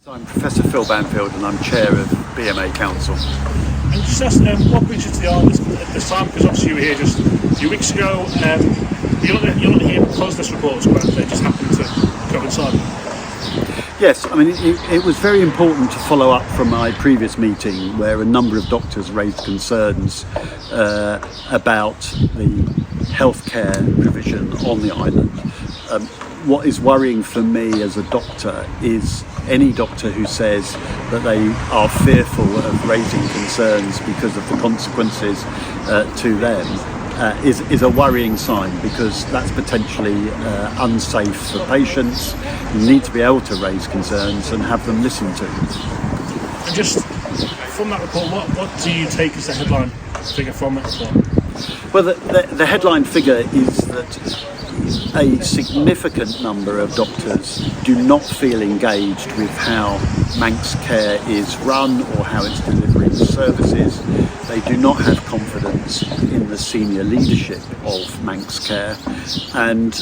I'm Professor Phil Banfield and I'm Chair of BMA Council. And just ask what brings you to the island at this time, because obviously you were here just a few weeks ago. You're not here because this report was correct, they just happened to coincide. Yes, I mean it was very important to follow up from my previous meeting where a number of doctors raised concerns about the healthcare provision on the island. What is worrying for me as a doctor is any doctor who says that they are fearful of raising concerns because of the consequences to them is a worrying sign, because that's potentially unsafe for patients. You need to be able to raise concerns and have them listened to. And just from that report, what do you take as the headline figure from that report? Well, the headline figure is that a significant number of doctors do not feel engaged with how Manx Care is run or how it's delivering services. They do not have confidence in the senior leadership of Manx Care, and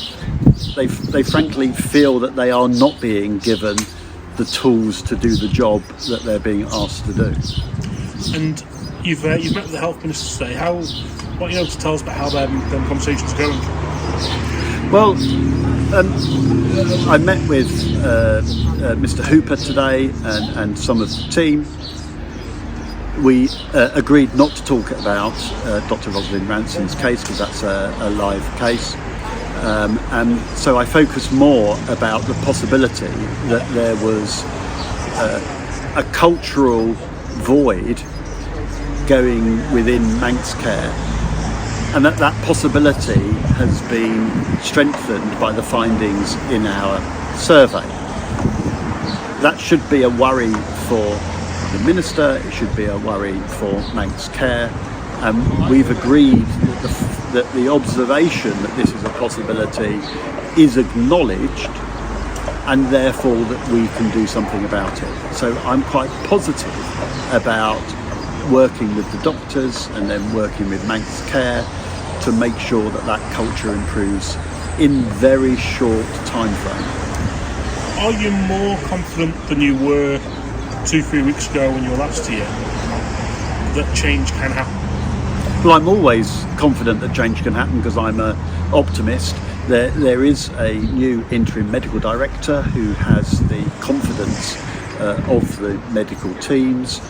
they frankly feel that they are not being given the tools to do the job that they're being asked to do. And you've met with the Health Minister today. What are you able to tell us about how them conversations are going? Well, I met with Mr. Hooper today and some of the team. We agreed not to talk about Dr. Rosalind Ranson's case because that's a live case. And so I focused more about the possibility that there was a cultural void going within Manx Care, and that possibility has been strengthened by the findings in our survey. That should be a worry for the Minister, it should be a worry for Manx Care, and we've agreed that the observation that this is a possibility is acknowledged, and therefore that we can do something about it. So I'm quite positive about working with the doctors and then working with Manx Care to make sure that culture improves in very short time frame. Are you more confident than you were 2-3 weeks ago when you were last here that change can happen? Well, I'm always confident that change can happen because I'm an optimist. There is a new interim medical director who has the confidence of the medical teams.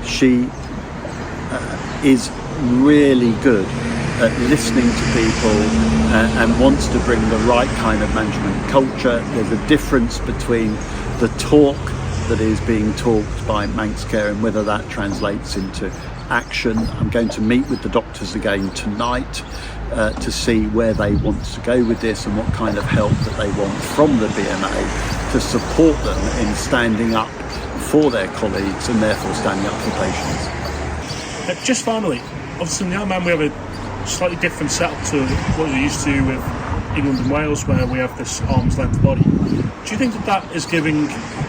She is really good at listening to people and wants to bring the right kind of management culture. There's a difference between the talk that is being talked by Manx Care and whether that translates into action. I'm going to meet with the doctors again tonight to see where they want to go with this and what kind of help that they want from the BMA to support them in standing up for their colleagues and therefore standing up for patients. Just finally, obviously in the Isle of Man we have a slightly different setup to what you're used to with England and Wales, where we have this arm's length body. Do you think that is giving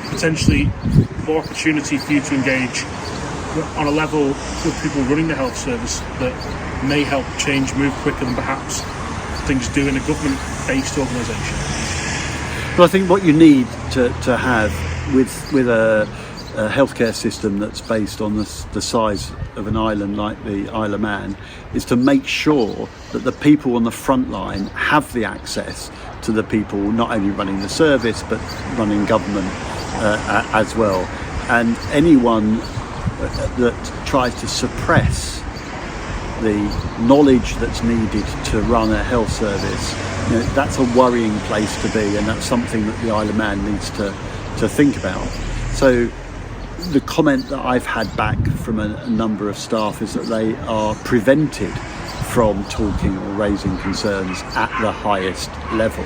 potentially more opportunity for you to engage on a level with people running the health service that may help change move quicker than perhaps things do in a government-based organisation? Well, I think what you need to have with a healthcare system that's based on the size of an island like the Isle of Man is to make sure that the people on the front line have the access to the people not only running the service but running government as well. And anyone that tries to suppress the knowledge that's needed to run a health service, that's a worrying place to be, and that's something that the Isle of Man needs to think about. So the comment that I've had back from a number of staff is that they are prevented from talking or raising concerns at the highest level.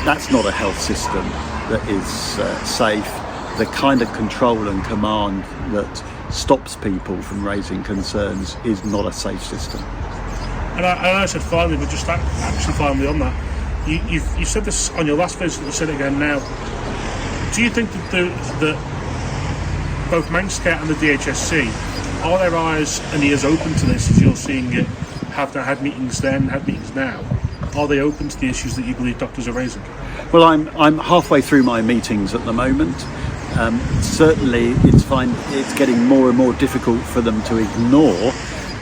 That's not a health system that is safe. The kind of control and command that stops people from raising concerns is not a safe system. And I said finally, but just actually finally on that, you said this on your last visit, you said it again now. Do you think that both Manx Care and the DHSC, are their eyes and ears open to this as you're seeing it? Have they had meetings then, had meetings now? Are they open to the issues that you believe doctors are raising? Well, I'm halfway through my meetings at the moment. certainly it's getting more and more difficult for them to ignore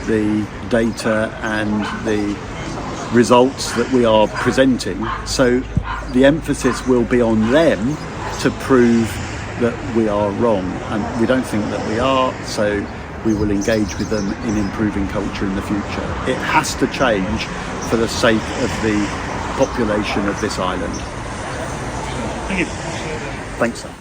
the data and the results that we are presenting. So the emphasis will be on them to prove that we are wrong, and we don't think that we are, so we will engage with them in improving culture in the future. It has to change for the sake of the population of this island. Thank you. Thanks, sir.